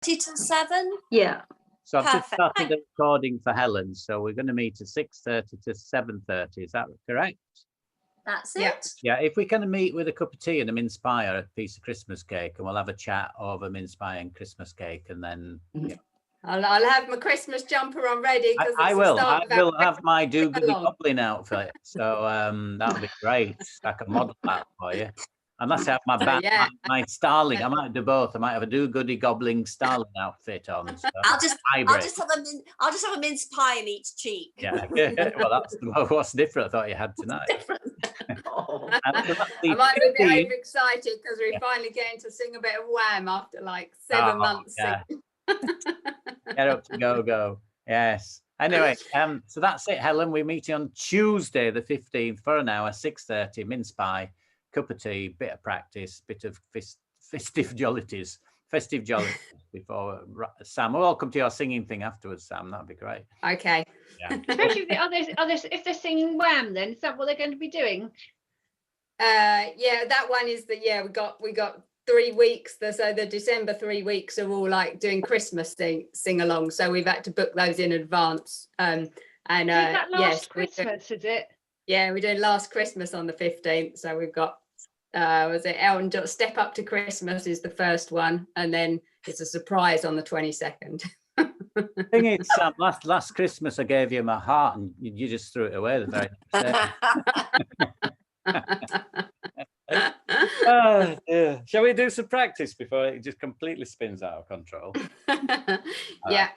6:30 till 7? Yeah. So I've just Perfect. started the recording for Helen. So we're going to meet at 6:30 to 7:30. Is that correct? That's Yeah. it. Yeah, if we can meet with a cup of tea and a mince pie or a piece of Christmas cake, and we'll have a chat over mince pie and Christmas cake, and then I'll have my Christmas jumper on ready because I will have my do goody goblin outfit. So that'll be great. I can model that for you. Unless I have my Starling, I might do both. I might have a do goody goblin Starling outfit on. So I'll just have a mince pie in each cheek. Yeah. Well, that's what's different. I thought you had tonight. Different. I might be a bit overexcited because we're finally getting to sing a bit of Wham after like 7 months. Yeah. Get up to go. Yes. Anyway, so that's it, Helen. We're meeting on Tuesday, the 15th, for an hour, 6:30, mince pie, cup of tea, bit of practice, bit of festive jollities before Sam. We'll all come to your singing thing afterwards, Sam. That'd be great. Okay. Yeah. Especially if they're singing Wham, then is that what they're going to be doing? Yeah, that one is we got 3 weeks. So the December 3 weeks are all like doing Christmas sing along. So we've had to book those in advance. Is that last Christmas, is it? Yeah, we're doing Last Christmas on the 15th. So we've got was it Elton John, Step Up to Christmas is the first one, and then it's a surprise on the 22nd. Thing is, Sam, last Christmas I gave you my heart and you just threw it away the very next day. Shall we do some practice before it just completely spins out of control? Yeah.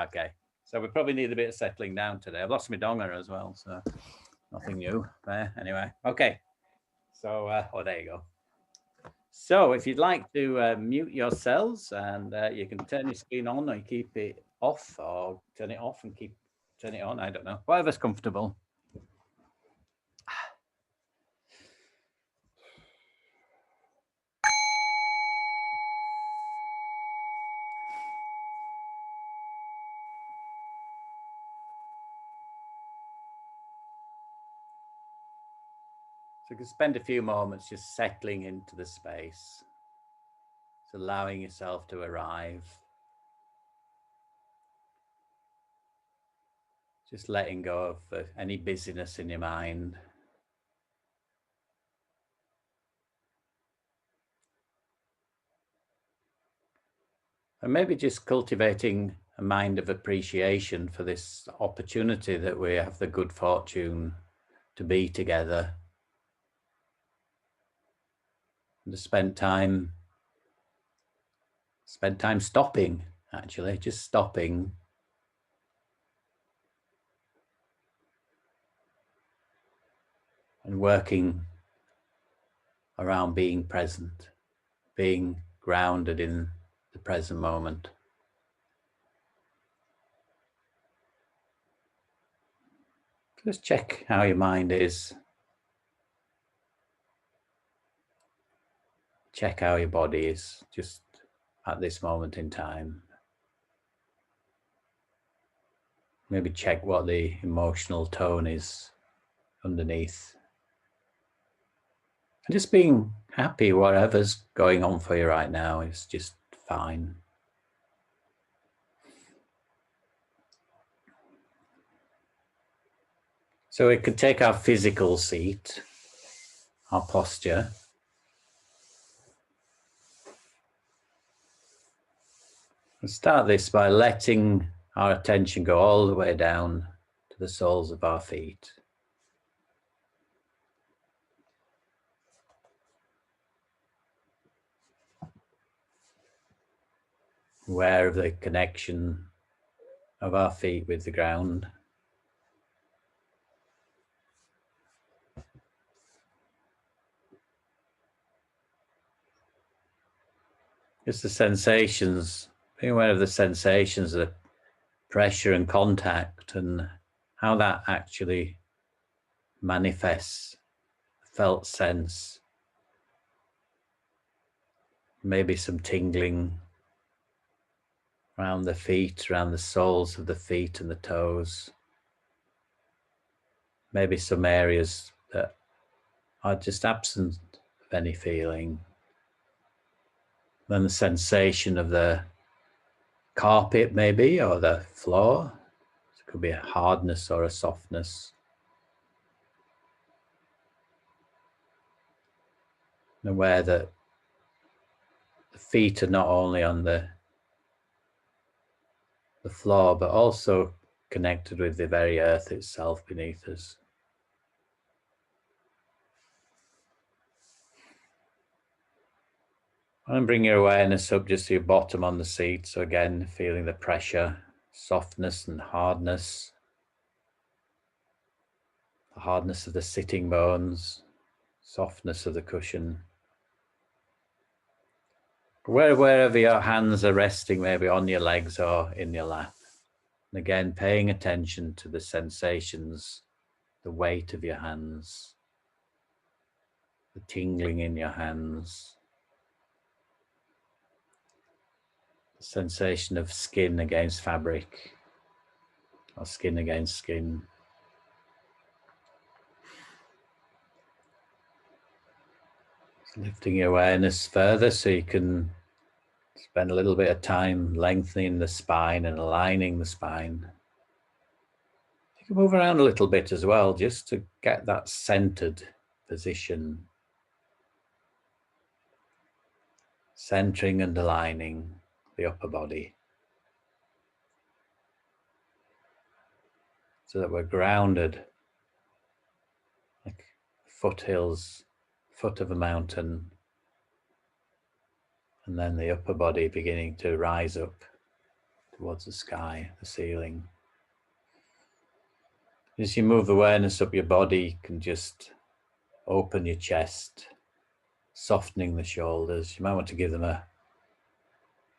Okay. So we probably need a bit of settling down today. I've lost my donger as well, so nothing new there. Anyway, okay. So, there you go. So if you'd like to mute yourselves, and you can turn your screen on or keep it off, or turn it off and turn it on. I don't know, whatever's comfortable. So you can spend a few moments just settling into the space, just allowing yourself to arrive, just letting go of any busyness in your mind. And maybe just cultivating a mind of appreciation for this opportunity that we have the good fortune to be together. And to spend time stopping, actually, just stopping. And working around being present, being grounded in the present moment. Just check how your mind is. Check how your body is just at this moment in time. Maybe check what the emotional tone is underneath. And just being happy, whatever's going on for you right now is just fine. So we could take our physical seat, our posture. And start this by letting our attention go all the way down to the soles of our feet. Aware of the connection of our feet with the ground. Just the sensations, being aware of the sensations of pressure and contact and how that actually manifests, felt sense. Maybe some tingling around the feet, around the soles of the feet and the toes. Maybe some areas that are just absent of any feeling. Then the sensation of the carpet maybe, or the floor. It could be a hardness or a softness. And aware that the feet are not only on the floor, but also connected with the very earth itself beneath us. And bring your awareness up just to your bottom on the seat. So again, feeling the pressure, softness and hardness. The hardness of the sitting bones, softness of the cushion. Wherever your hands are resting, maybe on your legs or in your lap. And again, paying attention to the sensations, the weight of your hands, the tingling in your hands. Sensation of skin against fabric or skin against skin. Lifting your awareness further so you can spend a little bit of time lengthening the spine and aligning the spine. You can move around a little bit as well just to get that centered position. Centering and aligning the upper body. So that we're grounded like foothills, foot of a mountain, and then the upper body beginning to rise up towards the sky, the ceiling. As you move awareness up your body, you can just open your chest, softening the shoulders. You might want to give them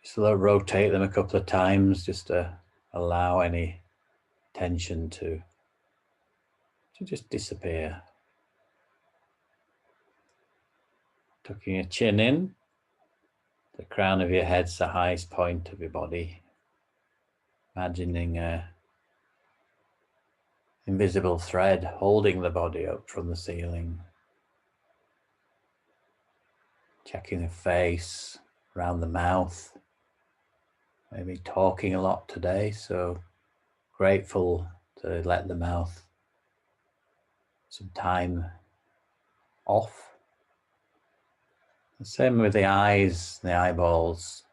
just rotate them a couple of times just to allow any tension to just disappear. Tucking your chin in, the crown of your head's the highest point of your body. Imagining a invisible thread holding the body up from the ceiling. Checking the face, around the mouth. Maybe talking a lot today, so grateful to let the mouth some time off. The same with the eyes, the eyeballs.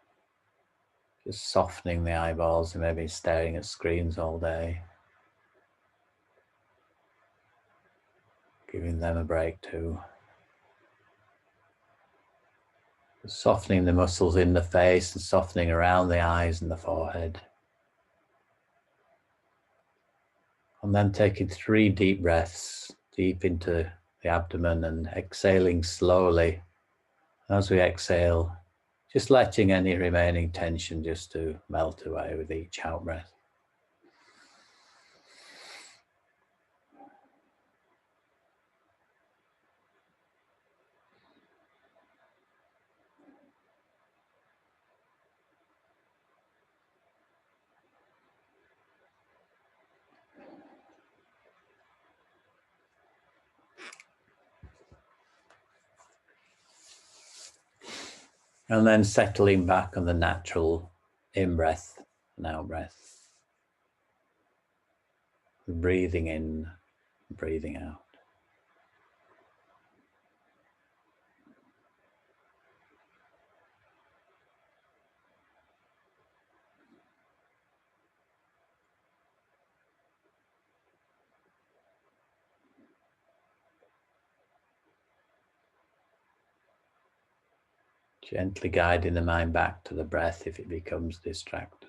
Just softening the eyeballs and maybe staring at screens all day. Giving them a break too. Softening the muscles in the face and softening around the eyes and the forehead. And then taking 3 deep breaths deep into the abdomen and exhaling slowly. As we exhale, just letting any remaining tension just to melt away with each out breath. And then settling back on the natural in-breath and out-breath. Breathing in, breathing out. Gently guiding the mind back to the breath if it becomes distracted.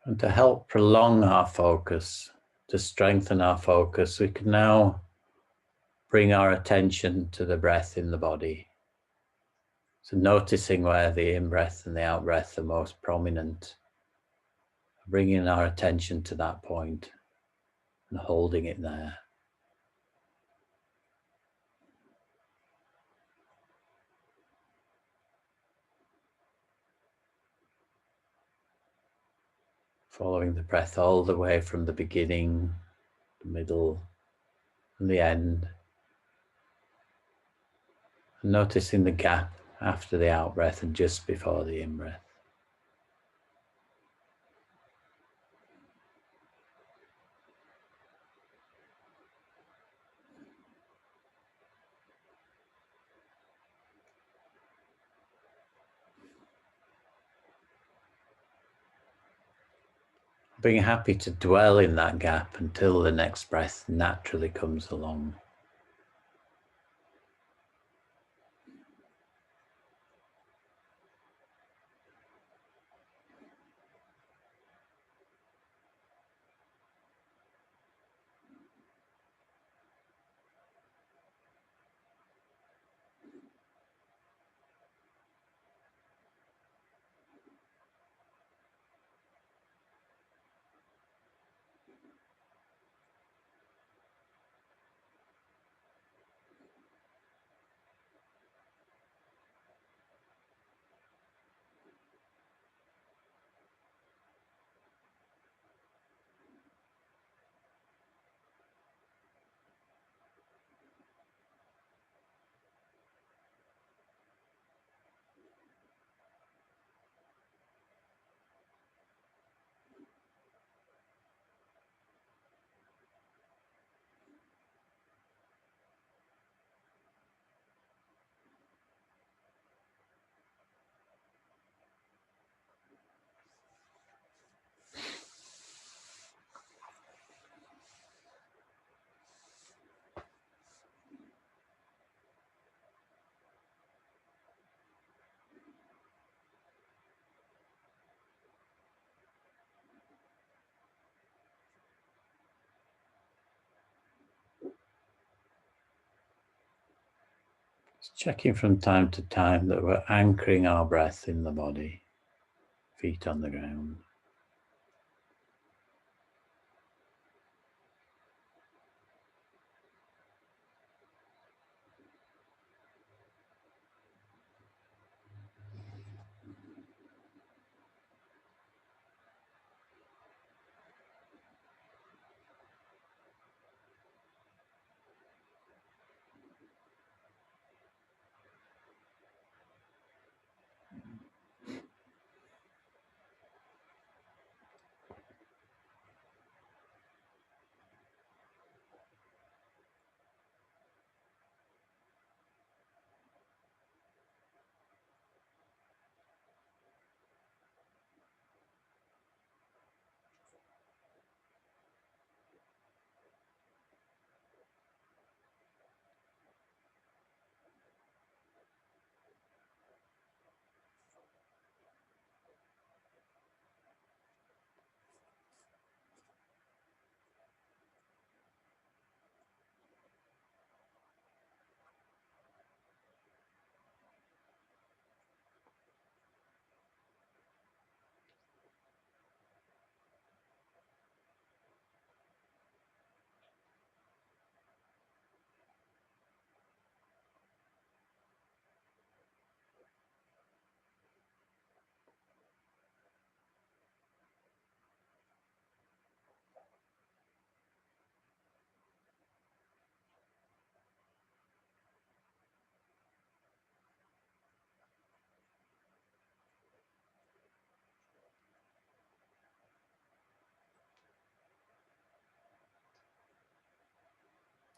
And to help prolong our focus, to strengthen our focus, we can now bring our attention to the breath in the body. So noticing where the in-breath and the out-breath are most prominent, bringing our attention to that point and holding it there. Following the breath all the way from the beginning, the middle, and the end. And noticing the gap after the out-breath and just before the in-breath. Being happy to dwell in that gap until the next breath naturally comes along. Just checking from time to time that we're anchoring our breath in the body, feet on the ground.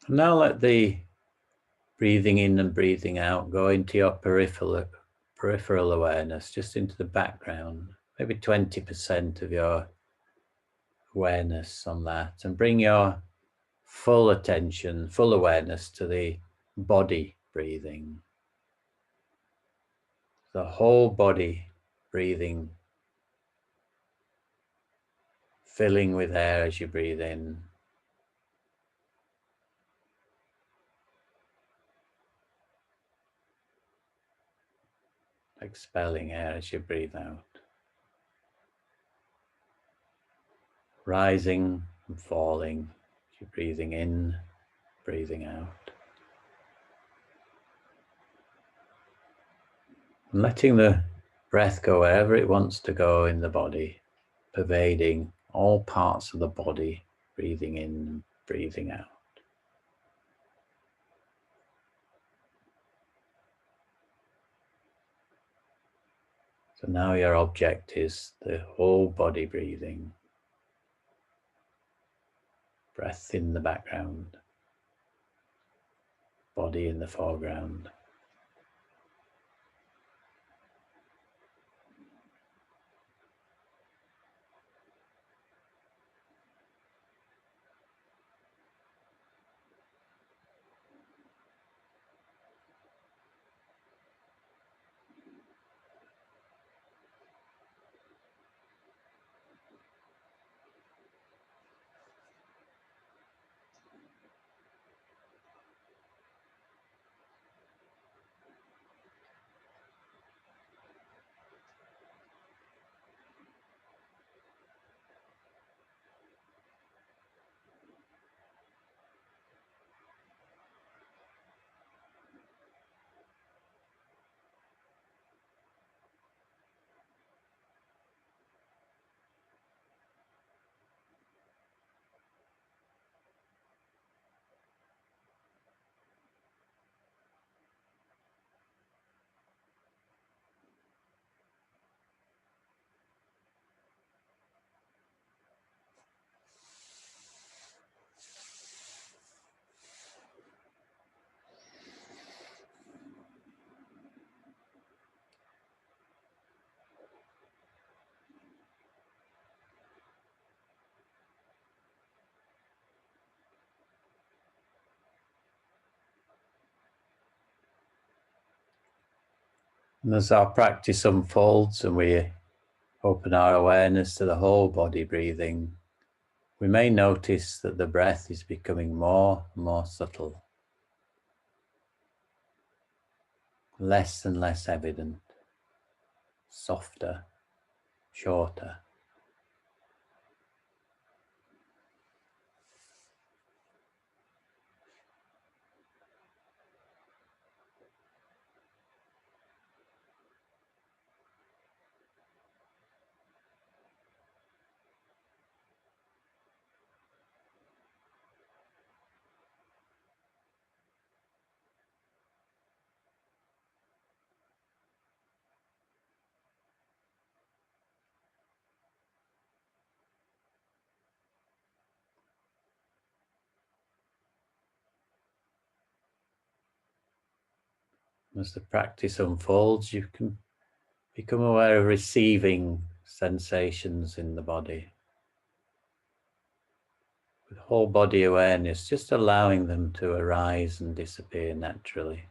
And now let the breathing in and breathing out go into your peripheral awareness, just into the background, maybe 20% of your awareness on that, and bring your full attention, full awareness to the body breathing. The whole body breathing filling with air as you breathe in. Expelling air as you breathe out. Rising and falling as you're breathing in, breathing out. And letting the breath go wherever it wants to go in the body, pervading all parts of the body, breathing in, breathing out. So now your object is the whole body breathing. Breath in the background, body in the foreground. And as our practice unfolds and we open our awareness to the whole body breathing, we may notice that the breath is becoming more and more subtle, less and less evident, softer, shorter. As the practice unfolds, you can become aware of receiving sensations in the body. With whole body awareness, just allowing them to arise and disappear naturally.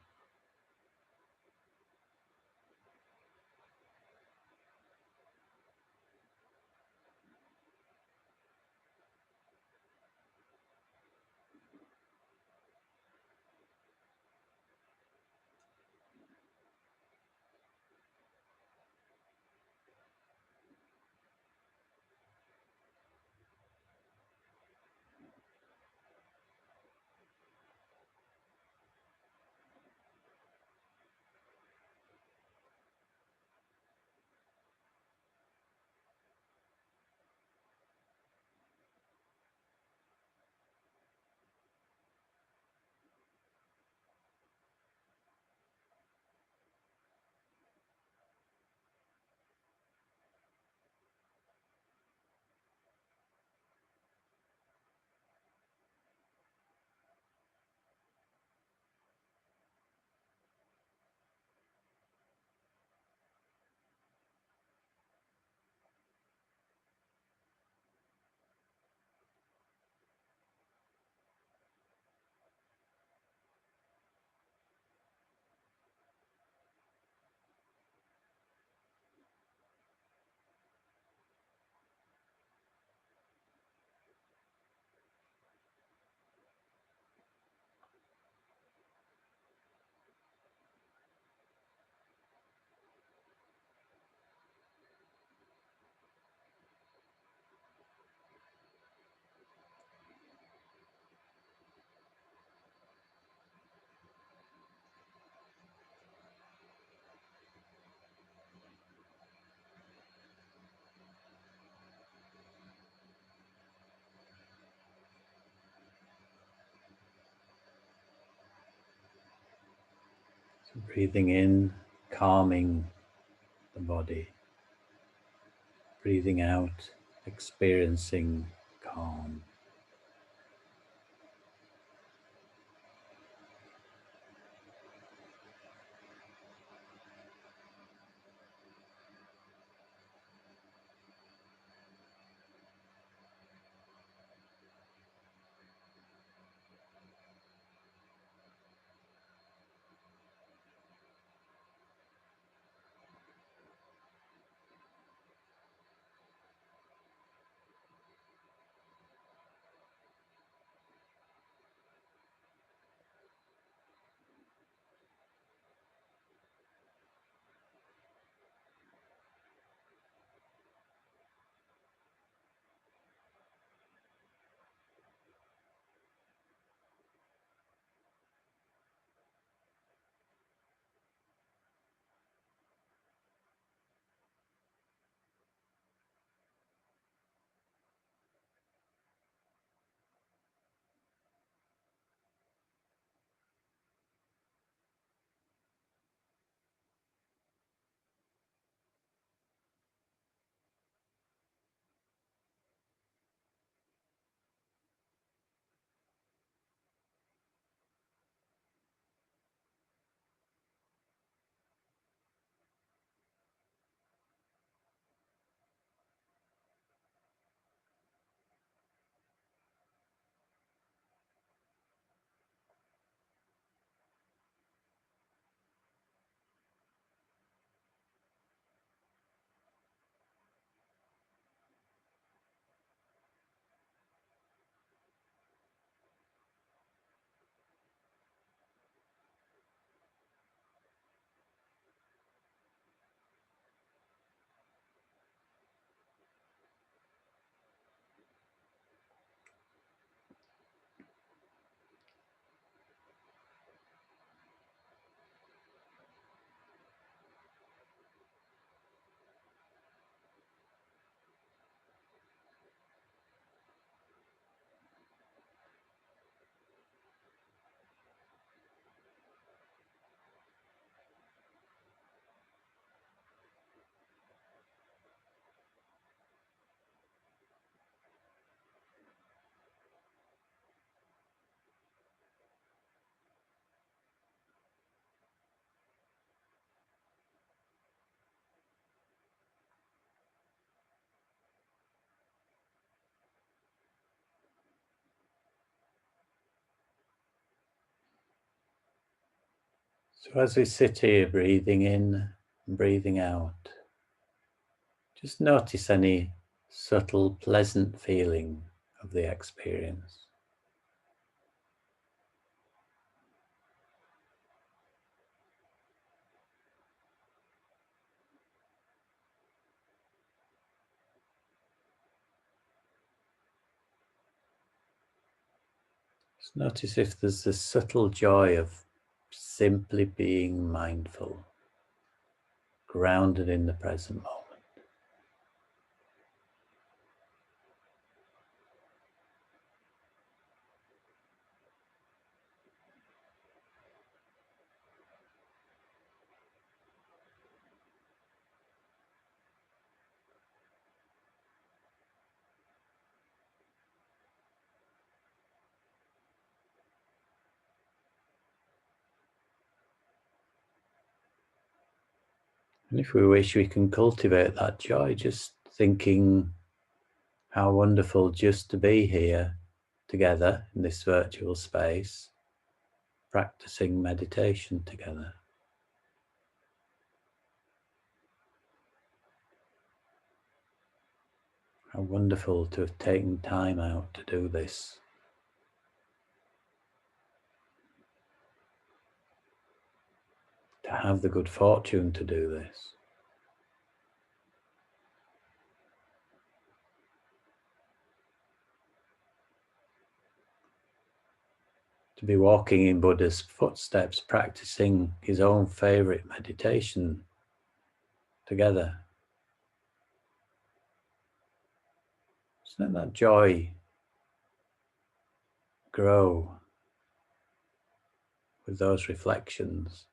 So breathing in, calming the body. Breathing out, experiencing calm. So as we sit here, breathing in and breathing out, just notice any subtle, pleasant feeling of the experience. Just notice if there's a subtle joy of simply being mindful, grounded in the present moment. And if we wish, we can cultivate that joy, just thinking how wonderful just to be here together in this virtual space, practicing meditation together. How wonderful to have taken time out to do this. To have the good fortune to do this. To be walking in Buddha's footsteps, practicing his own favorite meditation together. Just let that joy grow with those reflections.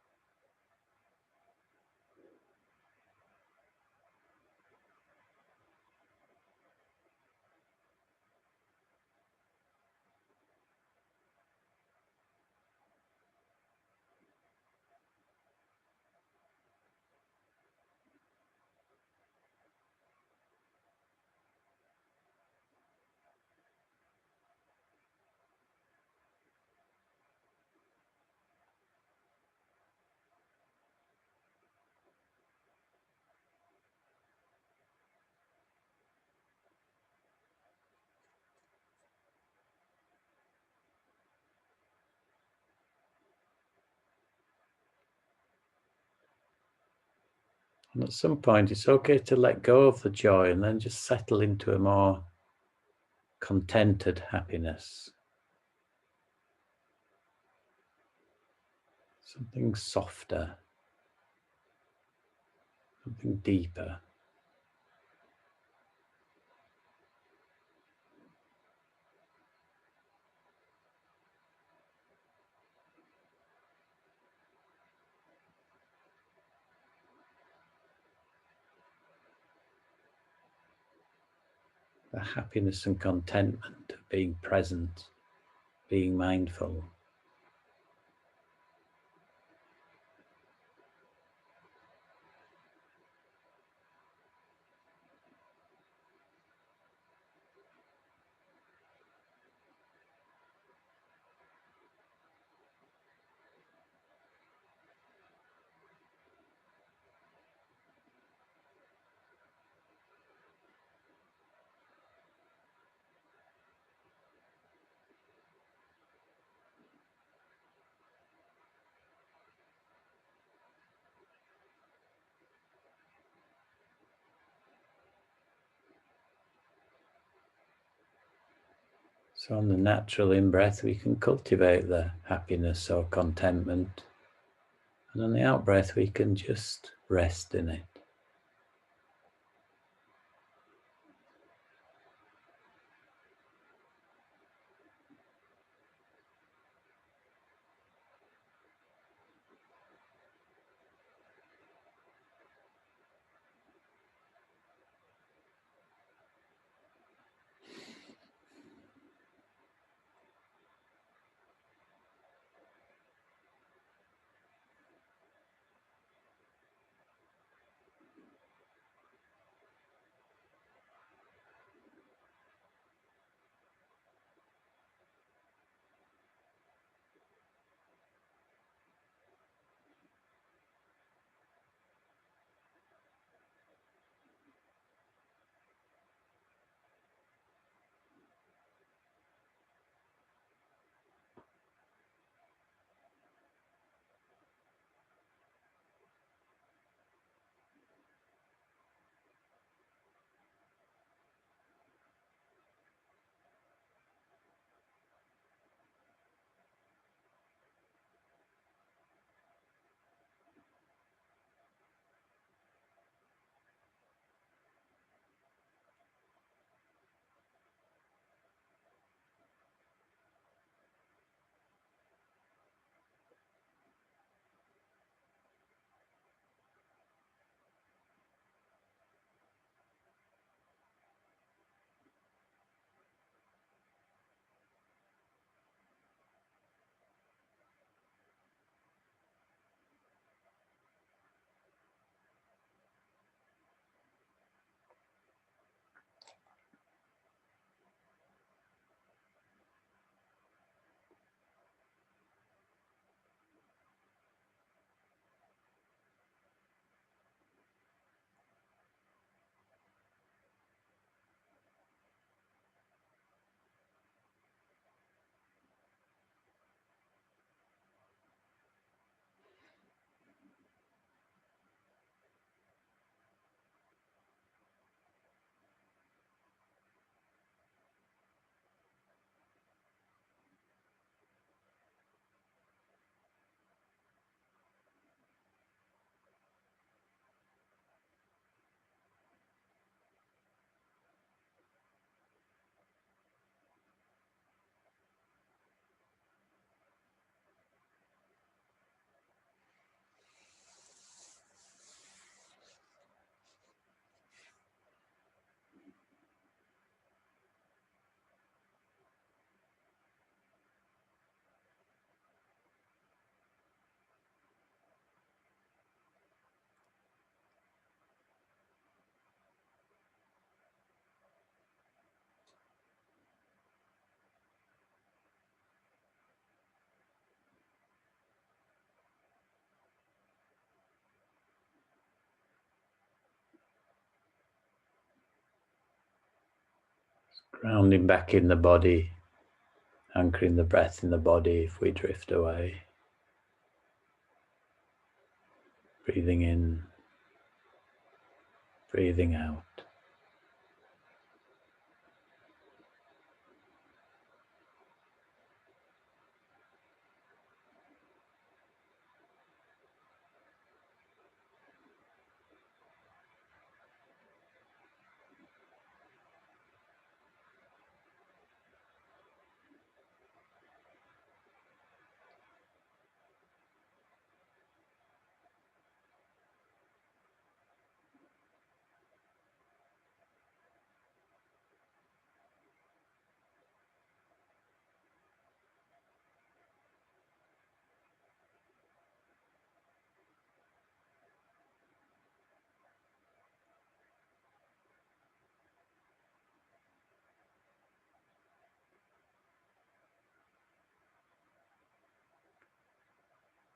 And at some point, it's okay to let go of the joy and then just settle into a more contented happiness. Something softer, something deeper. The happiness and contentment of being present, being mindful. So on the natural in-breath, we can cultivate the happiness or contentment. And on the out-breath, we can just rest in it. Grounding back in the body, anchoring the breath in the body if we drift away. Breathing in, breathing out.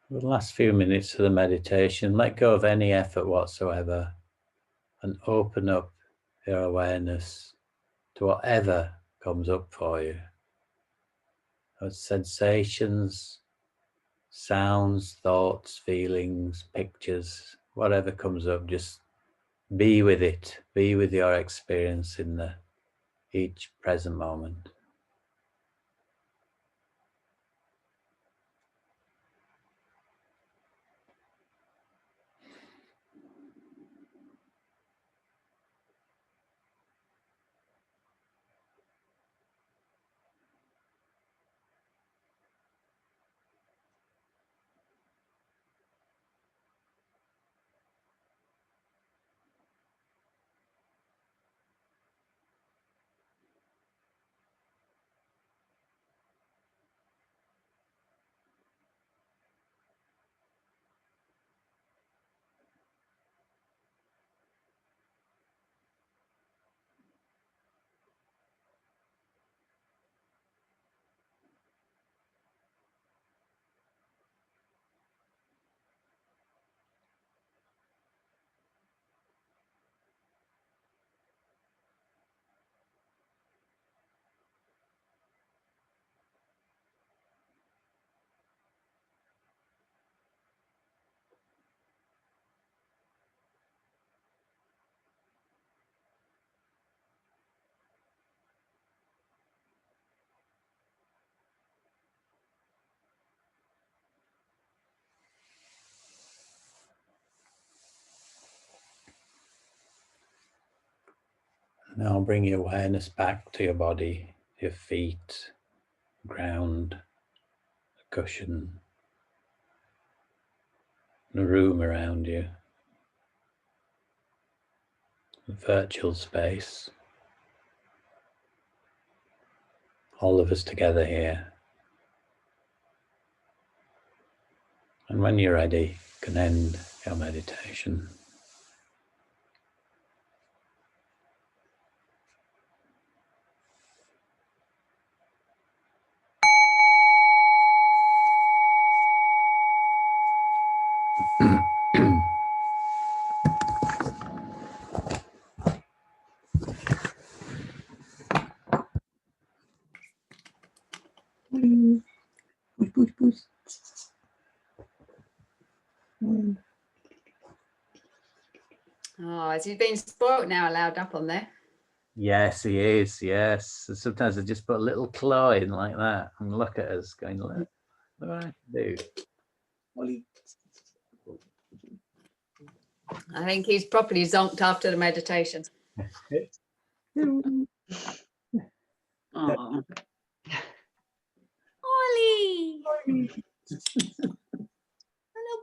For the last few minutes of the meditation, let go of any effort whatsoever and open up your awareness to whatever comes up for you. Those sensations, sounds, thoughts, feelings, pictures, whatever comes up, just be with it. Be with your experience in each present moment. Now bring your awareness back to your body, your feet, ground, the cushion, the room around you, the virtual space, all of us together here. And when you're ready, you can end your meditation. Push, push, push. Oh, has he been spoilt now, allowed up on there? Yes, he is. Yes. And sometimes I just put a little claw in like that and look at us going, look what I can do. Ollie. I think he's properly zonked after the meditation. Oh. Ollie. Hello,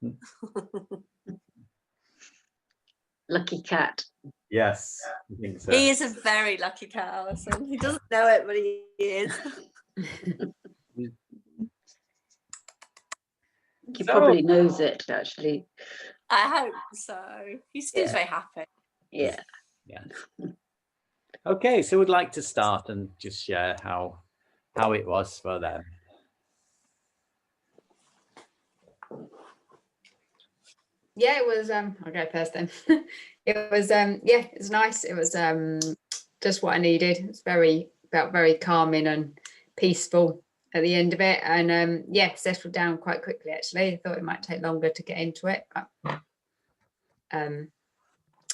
Boo. Lucky cat. Yes, I think so. He is a very lucky cat, Alison. He doesn't know it, but he is. He So- probably knows it, actually. I hope so. He seems Yeah. very happy. Yeah. Yeah. Okay, so we'd like to start and just share how it was for them. Yeah, it was I'll go first then. It was yeah, it was nice. It was just what I needed. It's felt very calming and peaceful at the end of it, and yeah, settled down quite quickly actually. I thought it might take longer to get into it, but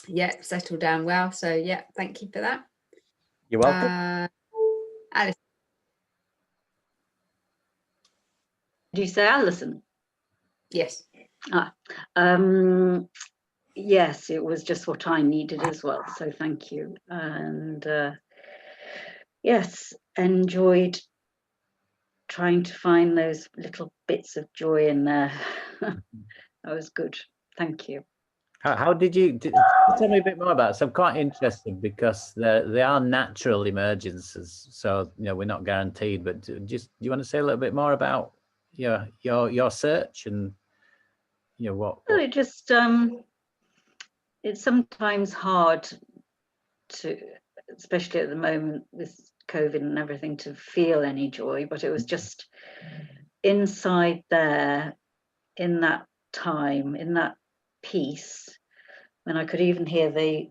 Yeah, settled down well. So yeah, thank you for that. You're welcome. Alice. Did you say Alison? Yes. Yes, it was just what I needed as well. So thank you. And yes, enjoyed trying to find those little bits of joy in there. That was good. Thank you. How did you tell me a bit more about it? So I'm quite interested because they are natural emergences. So, you know, we're not guaranteed, but do you want to say a little bit more about your search and, you know, what? Well, it just, it's sometimes hard to, especially at the moment with COVID and everything, to feel any joy, but it was just inside there in that time, in that peace, when I could even hear the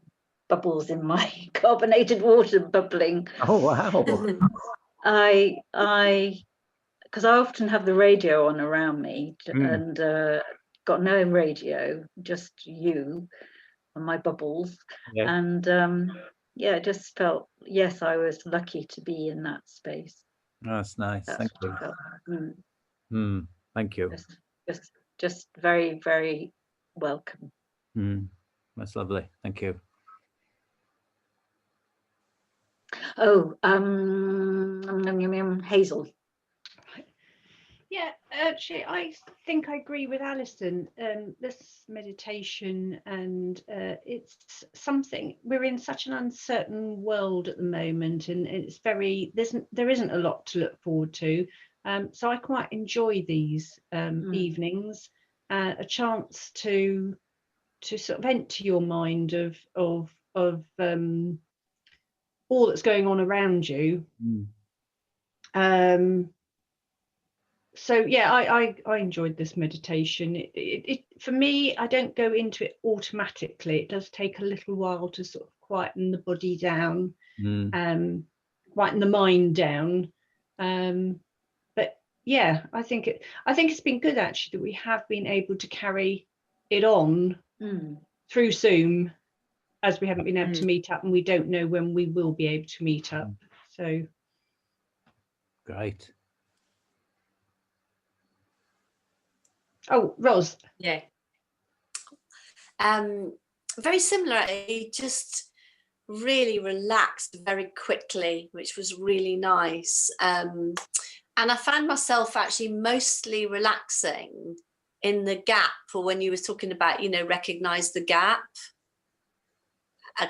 bubbles in my carbonated water bubbling. Oh, wow. Because I often have the radio on around me and got no radio, just you and my bubbles. Yeah. And yeah, it just felt, yes, I was lucky to be in that space. Oh, that's nice. That's Thank what you. I felt. Thank you. Just very, very welcome. That's lovely. Thank you. Oh, Hazel. Yeah, actually, I think I agree with Alison. This meditation, and it's something, we're in such an uncertain world at the moment, and it's there isn't a lot to look forward to. So I quite enjoy these evenings, a chance to sort of empty your mind of all that's going on around you. So yeah, I enjoyed this meditation. It for me, I don't go into it automatically. It does take a little while to sort of quieten the body down, quieten the mind down. But yeah, I think it's been good actually that we have been able to carry it on through Zoom, as we haven't been able to meet up, and we don't know when we will be able to meet up. So great. Oh, Ros. Yeah. Very similar. It just really relaxed very quickly, which was really nice. And I found myself actually mostly relaxing in the gap, or when you were talking about, you know, recognize the gap,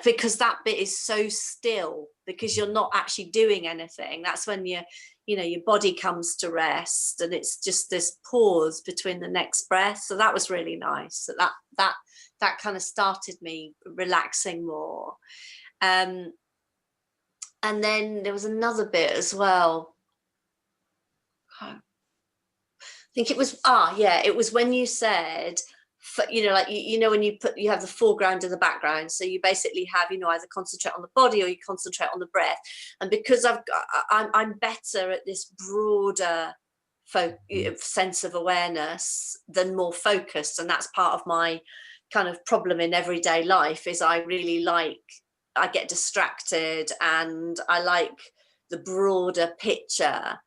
because that bit is so still, because you're not actually doing anything. That's when your body comes to rest, and it's just this pause between the next breath. So that was really nice. So that kind of started me relaxing more. And then there was another bit as well. I think it was it was when you said, you know, like when you have the foreground and the background, so you basically have, you know, either concentrate on the body or you concentrate on the breath. And because I'm better at this broader sense of awareness than more focused, and that's part of my kind of problem in everyday life, is I get distracted, and I like the broader picture,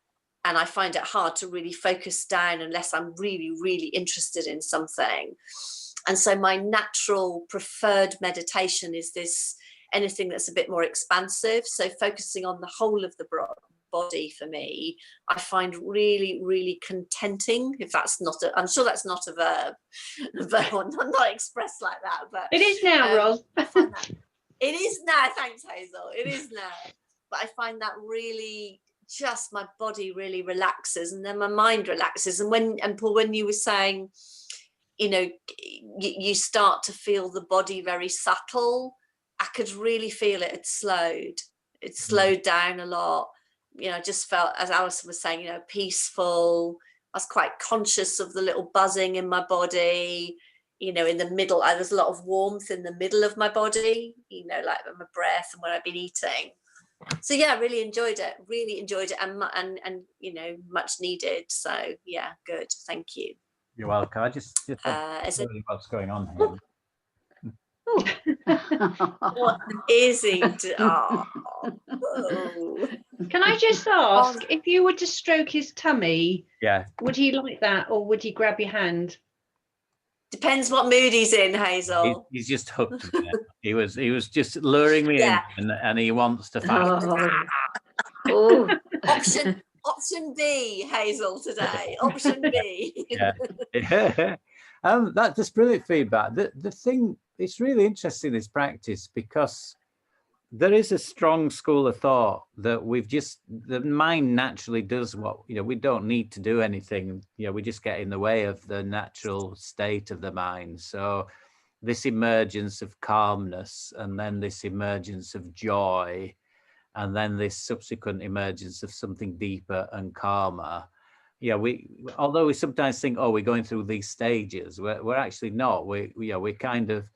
and I find it hard to really focus down unless I'm really, really interested in something. And so my natural preferred meditation is anything that's a bit more expansive. So focusing on the whole of the body, for me, I find really, really contenting. If that's not I'm sure that's not a verb, but not expressed like that. But it is now, Ros. I find that it is now. Thanks, Hazel. It is now. But I find that really, just my body really relaxes, and then my mind relaxes. And Paul, when you were saying, you know, you start to feel the body very subtle, I could really feel it. It slowed down a lot. You know, I just felt, as Alison was saying, you know, peaceful. I was quite conscious of the little buzzing in my body, you know, in the middle. There's a lot of warmth in the middle of my body, you know, like my breath and when I've been eating. So yeah, I really enjoyed it, and you know, much needed. So yeah, good. Thank you. You're welcome. I just what's going on here. What is he? Oh. Can I just ask, if you were to stroke his tummy, Yeah. would he like that, or would he grab your hand? Depends what mood he's in, Hazel. He's just hooked me now. He was just luring me Yeah. in, and he wants to fight. Oh. Option B, Hazel, today. Option B. Yeah. That's brilliant feedback. The thing, it's really interesting, this practice, because there is a strong school of thought that the mind naturally does what, we don't need to do anything, we just get in the way of the natural state of the mind. So this emergence of calmness, and then this emergence of joy, and then this subsequent emergence of something deeper and calmer. Although we sometimes think, oh, we're going through these stages, we're actually not. We're kind of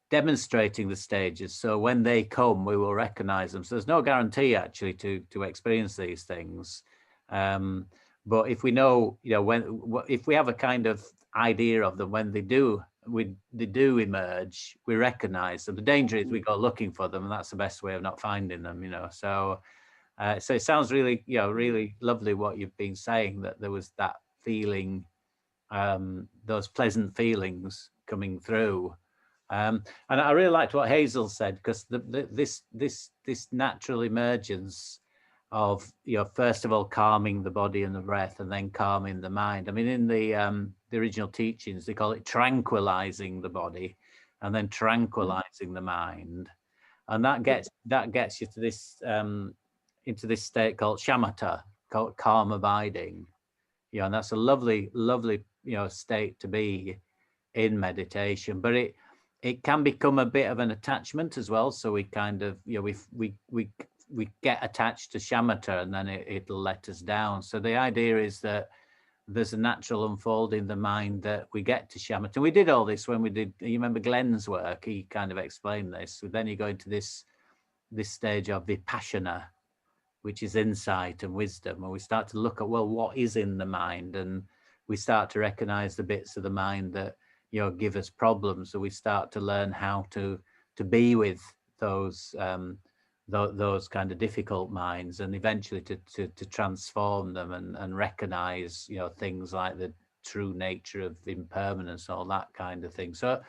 demonstrating the stages, so when they come we will recognize them. So there's no guarantee actually to experience these things, but if we know, if we have a kind of idea of them, when they do emerge, we recognize them. The danger is we go looking for them, and that's the best way of not finding them. So it sounds really, really lovely what you've been saying, that there was that feeling, those pleasant feelings coming through. And I really liked what Hazel said, because this natural emergence of, first of all calming the body and the breath, and then calming the mind. I mean, in the original teachings, they call it tranquilizing the body and then tranquilizing the mind, and that gets you to this into this state called shamatha, called calm abiding. And that's a lovely state to be in meditation, but it can become a bit of an attachment as well. So we kind of, we get attached to shamatha, and then it'll let us down. So the idea is that there's a natural unfolding in the mind that we get to shamatha. We did all this when we did, you remember Glenn's work, he kind of explained this. So then you go into this stage of vipassana, which is insight and wisdom, and we start to look at, well, what is in the mind, and we start to recognize the bits of the mind that give us problems. So we start to learn how to be with those kind of difficult minds, and eventually to transform them and recognize things like the true nature of impermanence, all that kind of thing. So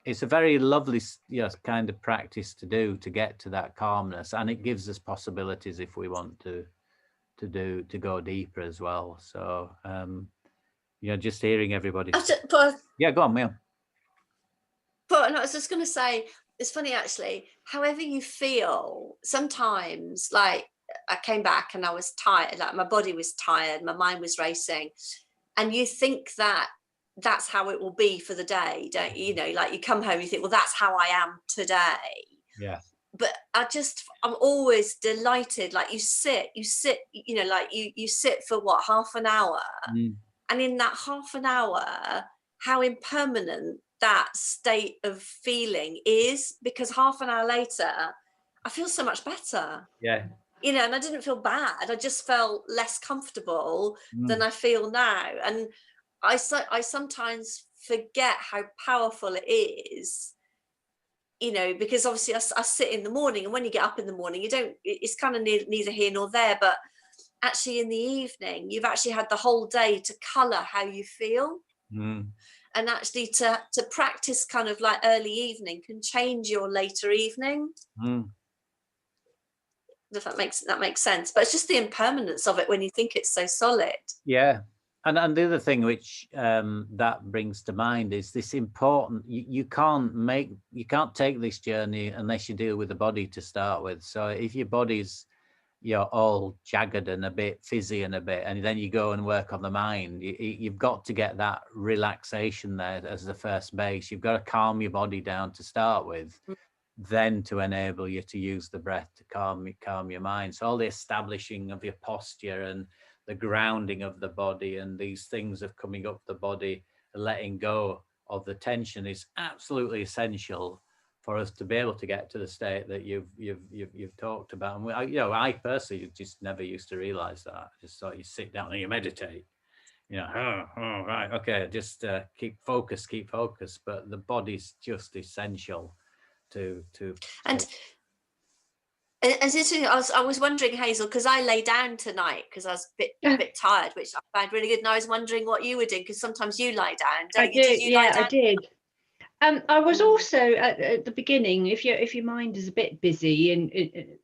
it's a very lovely kind of practice to do, to get to that calmness, and it gives us possibilities if we want to go deeper as well. So just hearing everybody. Yeah, go on, Mia. But no, I was just going to say, it's funny actually, however you feel, sometimes, like, I came back and I was tired, like my body was tired, my mind was racing, and you think that that's how it will be for the day, don't you? Like you come home, you think, well, that's how I am today. Yeah. But I'm always delighted. Like you sit, like you sit for what, half an hour? And in that half an hour, how impermanent that state of feeling is, because half an hour later, I feel so much better. Yeah. And I didn't feel bad. I just felt less comfortable than I feel now. And I sometimes forget how powerful it is, because obviously I sit in the morning, and when you get up in the morning, it's kind of neither here nor there, but actually in the evening, you've actually had the whole day to color how you feel. And actually to practice kind of like early evening can change your later evening. If that makes sense. But it's just the impermanence of it when you think it's so solid. Yeah. And the other thing which that brings to mind is this important, you can't take this journey unless you deal with the body to start with. So if your body's all jagged and a bit fizzy and then you go and work on the mind, you've got to get that relaxation there as the first base. You've got to calm your body down to start with, then to enable you to use the breath to calm your mind. So all the establishing of your posture and the grounding of the body and these things of coming up the body, letting go of the tension is absolutely essential for us to be able to get to the state that you've talked about. And I personally just never used to realize that. I just thought you sit down and you meditate, you know, oh, right, okay, just keep focus, but the body's just essential to And it's interesting, I was wondering, Hazel, because I lay down tonight because I was a bit tired, which I found really good. And I was wondering what you were doing, because sometimes you lie down, don't you? Did you lie down? I did. I was also at the beginning, if your mind is a bit busy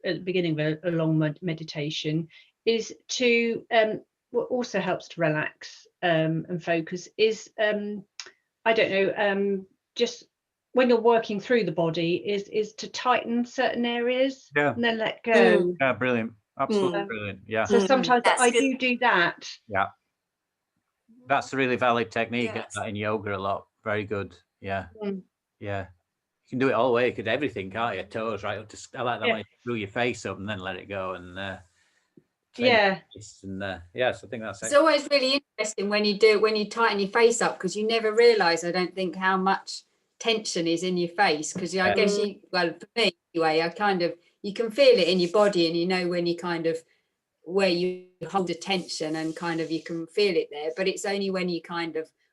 at the beginning of a long meditation, is to what also helps to relax and focus is I don't know, just when you're working through the body is to tighten certain areas and then let go. Yeah, brilliant, absolutely brilliant. Yeah, So sometimes That's I good. do that. yeah, that's a really valid technique. Yeah. Get that in yoga a lot. Very good. Yeah, Mm. yeah. You can do it all the way. You could everything, can't you? Toes right up to. I like that Yeah. when you screw your face up and then let it go and. Yeah. And yes, I think that's It's it. always really interesting when you tighten your face up, because you never realise, I don't think, how much tension is in your face. Because I guess well, for me anyway, you can feel it in your body, and you know when you kind of where you hold a tension and kind of you can feel it there. But it's only when you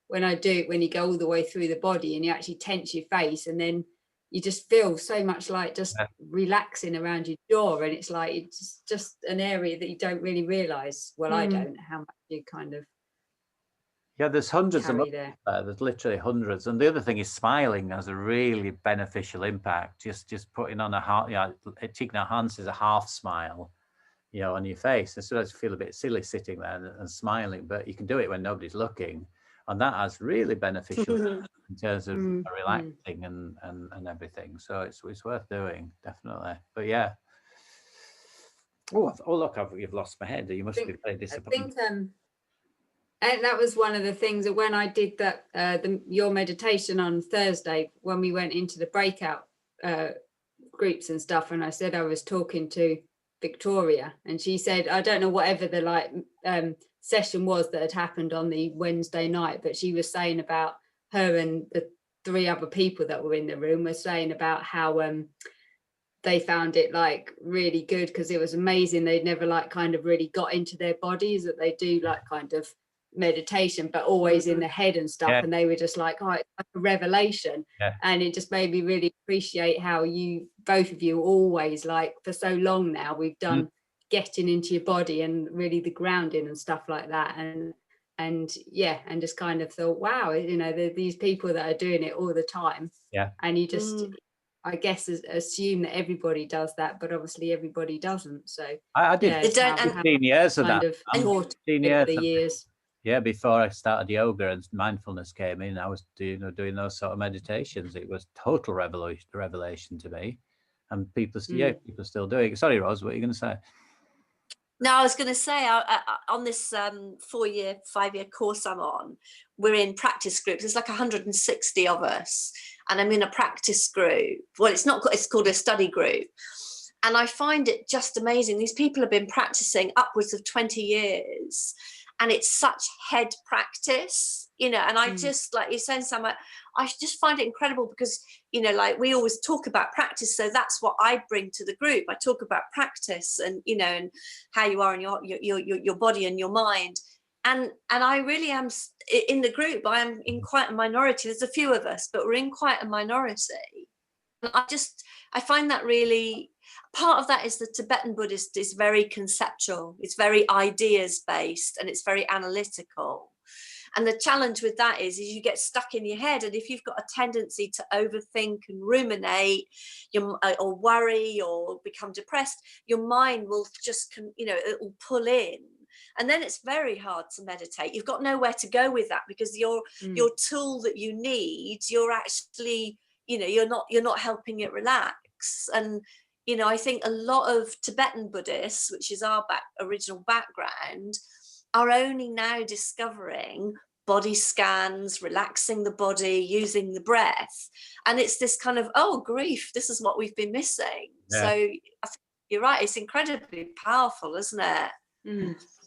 when you go all the way through the body and you actually tense your face, and then you just feel so much like just relaxing around your jaw, and it's like it's just an area that you don't really realize. Well, I don't, how much you kind of There's hundreds of carry there. there's literally hundreds. And the other thing is smiling has a really beneficial impact. Just putting on a heart, Thich Nhat Hanh says a half smile, on your face. And sometimes you feel a bit silly sitting there and smiling, but you can do it when nobody's looking. And that has really beneficial in terms of relaxing and everything. So it's worth doing, definitely. But yeah. Oh look, you've lost my head. You must be very disappointed. I think and that was one of the things that when I did that your meditation on Thursday, when we went into the breakout groups and stuff, and I said I was talking to Victoria, and she said, I don't know whatever the session was that had happened on the Wednesday night, but she was saying about her and the 3 other people that were in the room were saying about how they found it like really good, because it was amazing. They'd never kind of really got into their bodies, that they do kind of meditation but always in the head and stuff, and they were just like, oh, it's like a revelation. And it just made me really appreciate how both of you always, for so long now, we've done getting into your body and really the grounding and stuff like that, and just kind of thought, wow, these people that are doing it all the time, and you just I guess assume that everybody does that, but obviously everybody doesn't. So I did 15 years of that. 15 years. Yeah, before I started yoga and mindfulness came in, I was doing those sort of meditations. It was total revelation to me, and people still doing it. Sorry, Ros, what are you going to say? No, I was going to say, on this 5-year course I'm on, we're in practice groups. There's like 160 of us, and I'm in a practice group. Well, it's called a study group. And I find it just amazing. These people have been practicing upwards of 20 years, and it's such head practice, and I just, like you're saying, Sam, I just find it incredible because, we always talk about practice. So that's what I bring to the group. I talk about practice and, and how you are in your body and your mind. And I really am in the group. I am in quite a minority. There's a few of us, but we're in quite a minority. And I find that really, part of that is the Tibetan Buddhist is very conceptual. It's very ideas based, and it's very analytical. And the challenge with that is you get stuck in your head. And if you've got a tendency to overthink and ruminate or worry or become depressed, your mind will just, it will pull in. And then it's very hard to meditate. You've got nowhere to go with that, because your tool that you need, you're actually, you're not helping it relax. And, I think a lot of Tibetan Buddhists, which is our original background, are only now discovering body scans, relaxing the body, using the breath. And it's this kind of, oh, grief, this is what we've been missing. So I think you're right. It's incredibly powerful, isn't it?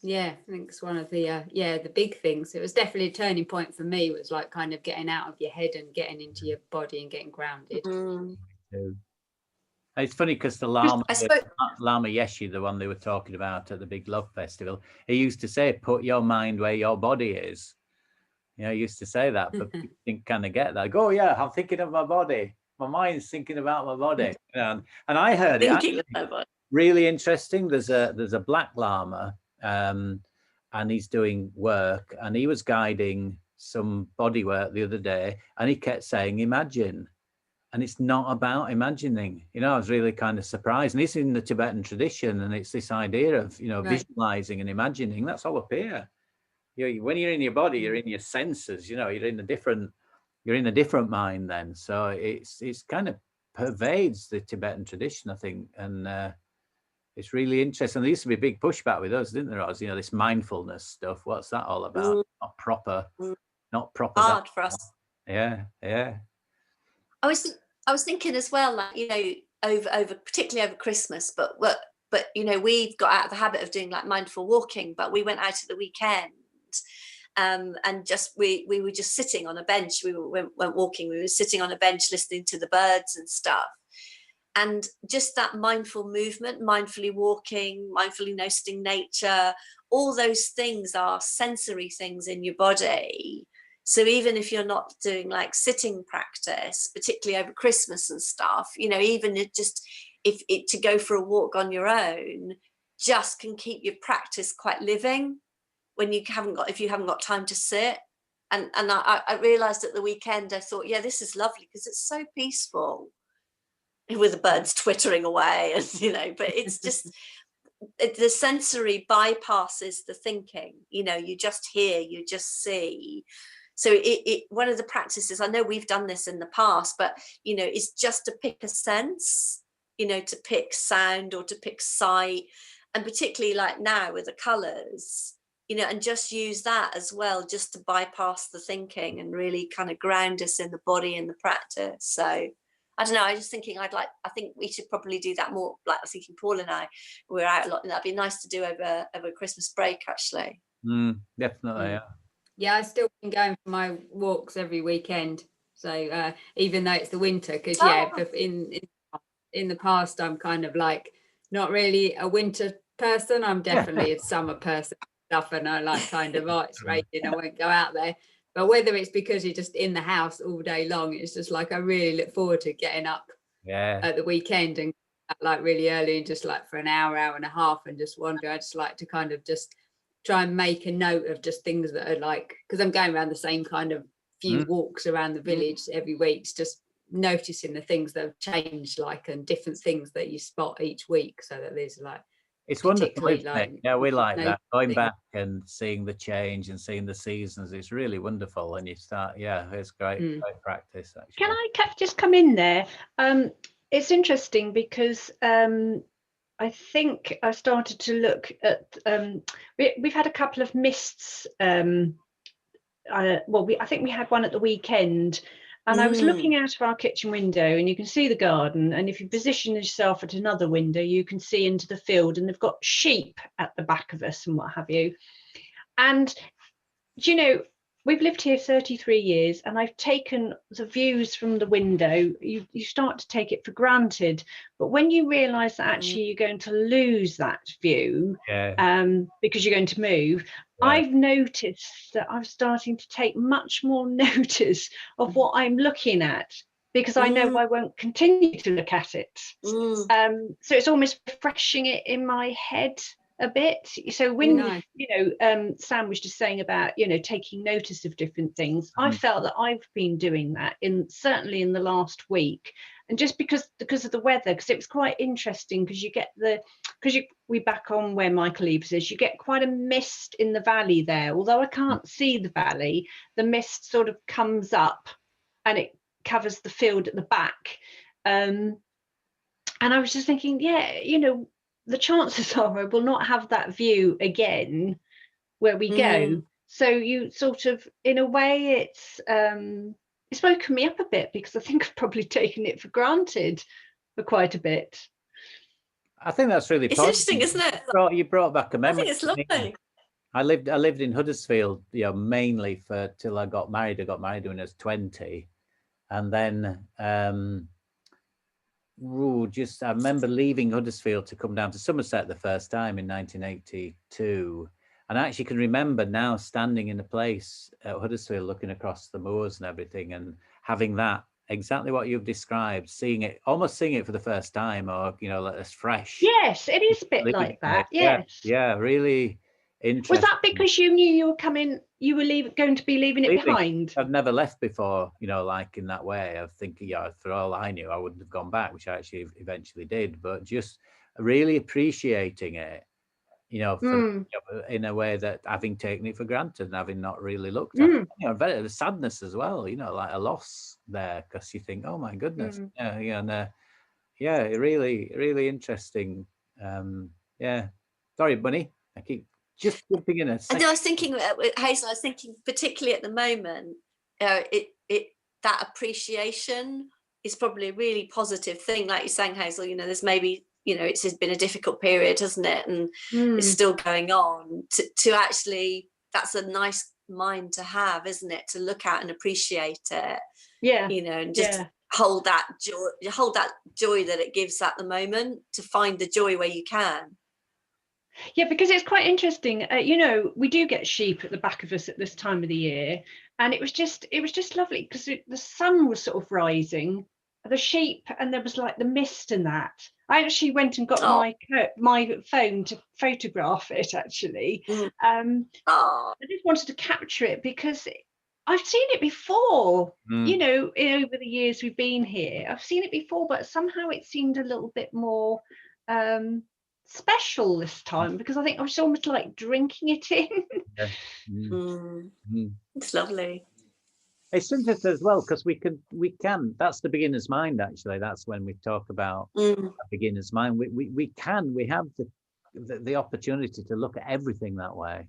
Yeah, I think it's one of the the big things. It was definitely a turning point for me. It was like kind of getting out of your head and getting into your body and getting grounded. It's funny because the Lama, I spoke. Lama Yeshe, the one they were talking about at the Big Love Festival, he used to say, put your mind where your body is. You know, he used to say that, but people didn't kind of get that. Go, oh, yeah, I'm thinking of my body. My mind's thinking about my body. You know, and I heard it. Thinking of it. Really interesting. There's a black Lama, and he's doing work, and he was guiding some body work the other day, and he kept saying, imagine. And it's not about imagining. You know, I was really kind of surprised. And it's in the Tibetan tradition, and it's this idea of, you know, Right. visualizing and imagining. That's all up here. You know, when you're in your body, you're in your senses. You know, you're in a different mind then. So it's kind of pervades the Tibetan tradition, I think, and it's really interesting. There used to be a big pushback with us, didn't there, Oz? You know, this mindfulness stuff. What's that all about? Not proper. Hard for us. Yeah. I was thinking as well, like, you know, over particularly over Christmas, but you know, we've got out of the habit of doing like mindful walking, but we went out at the weekend, and just we were just sitting on a bench. We went walking. We were sitting on a bench listening to the birds and stuff, and just that mindful movement, mindfully walking, mindfully noticing nature. All those things are sensory things in your body. So even if you're not doing like sitting practice, particularly over Christmas and stuff, you know, even if to go for a walk on your own, just can keep your practice quite living when if you haven't got time to sit. And I realized at the weekend, I thought, yeah, this is lovely because it's so peaceful with the birds twittering away, and you know, but it's just the sensory bypasses the thinking. You know, you just hear, you just see. So it one of the practices, I know we've done this in the past, but you know, is just to pick a sense, you know, to pick sound or to pick sight, and particularly like now with the colors, you know, and just use that as well, just to bypass the thinking and really kind of ground us in the body and the practice. So I don't know, I was just thinking I think we should probably do that more. Like I was thinking Paul and I, we're out a lot, and that'd be nice to do over Christmas break actually. Definitely, yeah. Yeah, I've still been going for my walks every weekend. So even though it's the winter, because in the past I'm kind of like not really a winter person. I'm definitely a summer person stuff, and I like kind of it's raining, I won't go out there. But whether it's because you're just in the house all day long, it's just like I really look forward to getting up at the weekend and like really early and just like for an hour and a half and just wander. I just like to kind of just try and make a note of just things that are like, because I'm going around the same kind of few walks around the village every week, it's just noticing the things that have changed, like, and different things that you spot each week, so that there's like, it's wonderful, isn't like, it? Yeah, we like that, going thing. back and seeing the change and seeing the seasons. It's really wonderful, and you start, it's great practice actually. Can I just come in there? It's interesting because I think I started to look at we've had a couple of mists. I think we had one at the weekend, and I was looking out of our kitchen window, and you can see the garden, and if you position yourself at another window, you can see into the field, and they've got sheep at the back of us and what have you. And you know, we've lived here 33 years, and I've taken the views from the window. You start to take it for granted, but when you realise that actually you're going to lose that view because you're going to move, I've noticed that I'm starting to take much more notice of what I'm looking at, because I know I won't continue to look at it. So it's almost refreshing it in my head a bit. So when Sam was just saying about, you know, taking notice of different things, I felt that I've been doing that certainly in the last week, and just because of the weather, because it was quite interesting, because we back on where Michael Eaves is, you get quite a mist in the valley there. Although I can't see the valley, the mist sort of comes up and it covers the field at the back, and I was just thinking, you know, the chances are I will not have that view again where we go. So you sort of, in a way, it's woken me up a bit, because I think I've probably taken it for granted for quite a bit. I think that's really It's positive. interesting, isn't it? You brought back a memory. I think it's lovely. I lived in Huddersfield, you know, mainly till I got married. I got married when I was 20, and then I remember leaving Huddersfield to come down to Somerset the first time in 1982. And I actually can remember now standing in a place at Huddersfield, looking across the moors and everything, and having that, exactly what you've described, almost seeing it for the first time, or, like it's fresh. Yes, it is a bit Living like that. it. Yeah, Yes. yeah, really interesting. Was that because you knew you were going to be leaving it Leaving. behind? I've never left before, like in that way. I think, for all I knew, I wouldn't have gone back, which I actually eventually did, but just really appreciating it, in a way that having taken it for granted and having not really looked at it, the sadness as well, like a loss there, because you think, oh my goodness, really, really interesting. Sorry, Bunny, I keep just jumping in a second. I was thinking, Hazel, I was thinking particularly at the moment, that appreciation is probably a really positive thing. Like you're saying, Hazel, there's maybe, it's been a difficult period, hasn't it? And it's still going on. To actually, that's a nice mind to have, isn't it? To look at and appreciate it. Yeah. And just hold that joy that it gives at the moment, to find the joy where you can. Yeah, because it's quite interesting. We do get sheep at the back of us at this time of the year, and it was just lovely because the sun was sort of rising, the sheep, and there was like the mist and that. I actually went and got my phone to photograph it. Actually, I just wanted to capture it because I've seen it before. Over the years we've been here, I've seen it before, but somehow it seemed a little bit more special this time, because I think I was almost like drinking it in. It's lovely. It's interesting as well, because we can, that's the beginner's mind, actually. That's when we talk about a beginner's mind. We have the opportunity to look at everything that way.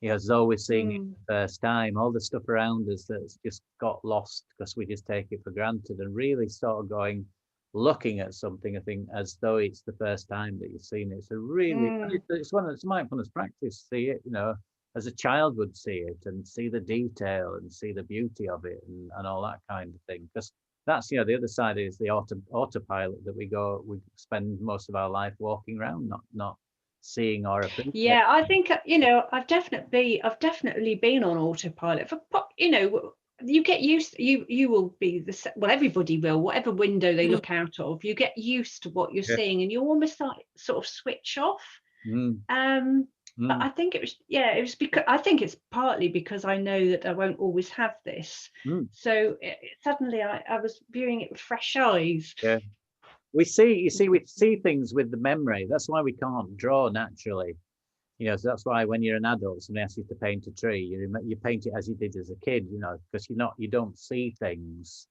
As though we're seeing it the first time, all the stuff around us that's just got lost because we just take it for granted, and really sort of looking at something, I think, as though it's the first time that you've seen it. It's a really, it's mindfulness practice. See it, as a child would see it, and see the detail and see the beauty of it, and all that kind of thing. Because that's, the other side is the autopilot that we spend most of our life walking around, not seeing or appreciating. Yeah, I think I've definitely been on autopilot for you get used, you will be everybody will, whatever window they look out of, you get used to what you're seeing, and you almost sort of switch off. But I think it was because I think it's partly because I know that I won't always have this, so suddenly I was viewing it with fresh eyes. We see things with the memory. That's why we can't draw naturally. So that's why when you're an adult, somebody asks you to paint a tree, you paint it as you did as a kid, because you don't see things.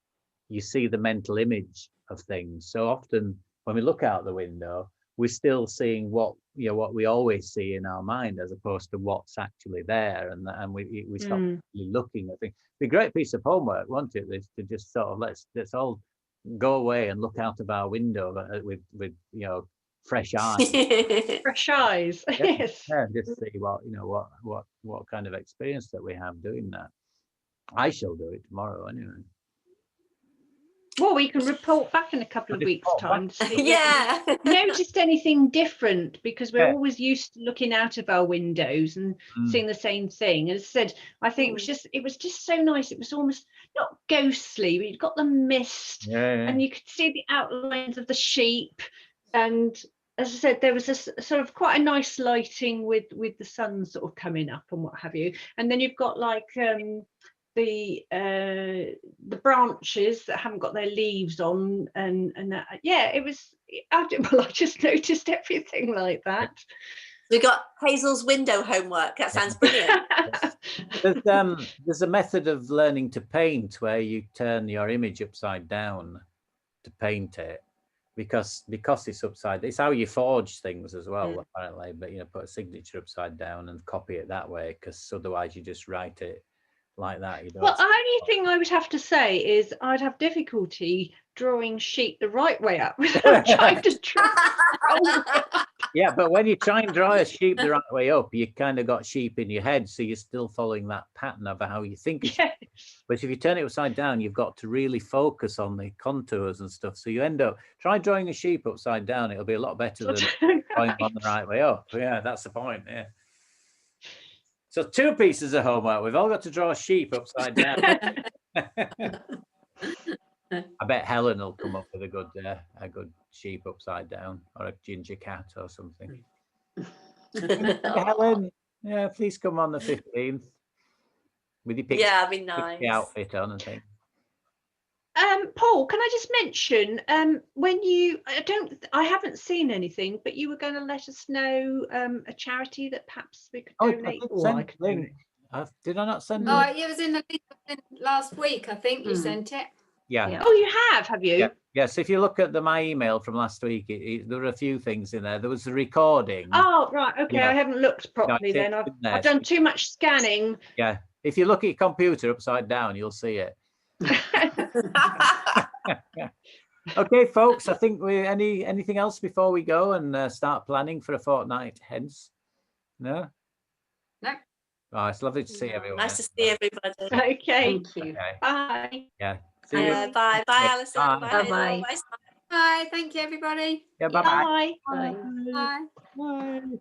You see the mental image of things. So often when we look out the window, we're still seeing what we always see in our mind, as opposed to what's actually there. And we stop really looking at things. It'd be a great piece of homework, won't it? To just sort of let's all go away and look out of our window with fresh eyes. Fresh eyes. Yes. Yeah, just see what kind of experience that we have doing that. I shall do it tomorrow anyway. Well, we can report back in a couple of weeks' time to see if we noticed anything different, because we're always used to looking out of our windows and seeing the same thing. As I said, I think it was just so nice. It was almost not ghostly, but you'd got the mist, and you could see the outlines of the sheep. And as I said, there was a sort of quite a nice lighting with the sun sort of coming up and what have you. And then you've got like the branches that haven't got their leaves on, and that, it was. I just noticed everything like that. We got Hazel's window homework. That sounds brilliant. There's a method of learning to paint where you turn your image upside down to paint it, because it's upside. It's how you forge things as well, apparently. But put a signature upside down and copy it that way, because otherwise you just write it like that. Well, the only thing I would have to say is I'd have difficulty drawing sheep the right way up without trying to draw. Yeah, but when you try and draw a sheep the right way up, you kind of got sheep in your head, so you're still following that pattern of how you think. But if you turn it upside down, you've got to really focus on the contours and stuff. So you end up, try drawing a sheep upside down. It'll be a lot better than drawing on the right way up. Yeah, that's the point. Yeah. So 2 pieces of homework. We've all got to draw a sheep upside down. I bet Helen will come up with a good sheep upside down, or a ginger cat or something. Helen, yeah, please come on the 15th with your pixie, Yeah, it'd be pixie nice. outfit on and things. Paul, can I just mention when I haven't seen anything, but you were going to let us know a charity that perhaps we could Oh, I donate. did or send I a could donate. link. Did I not send Oh, it? it was in the link last week, I think you Mm. sent it. Yeah. Yeah. Oh, you have you? Yeah. Yes, if you look at my email from last week, there were a few things in there. There was the recording. Oh, right. Okay, Yeah. I haven't looked properly it's then. in there. I've done too much scanning. Yeah, if you look at your computer upside down, you'll see it. Okay, folks, I think anything else before we go and start planning for a fortnight hence? No? No. Oh, it's lovely to see everyone. Nice to see everybody. Okay. Thank you. Okay, Bye. yeah. See you. Bye. Bye, Alison. Bye. Bye. Bye-bye. Hazel. Bye. Bye. Thank you, everybody. Yeah, bye-bye. Bye. Bye. Bye. Bye.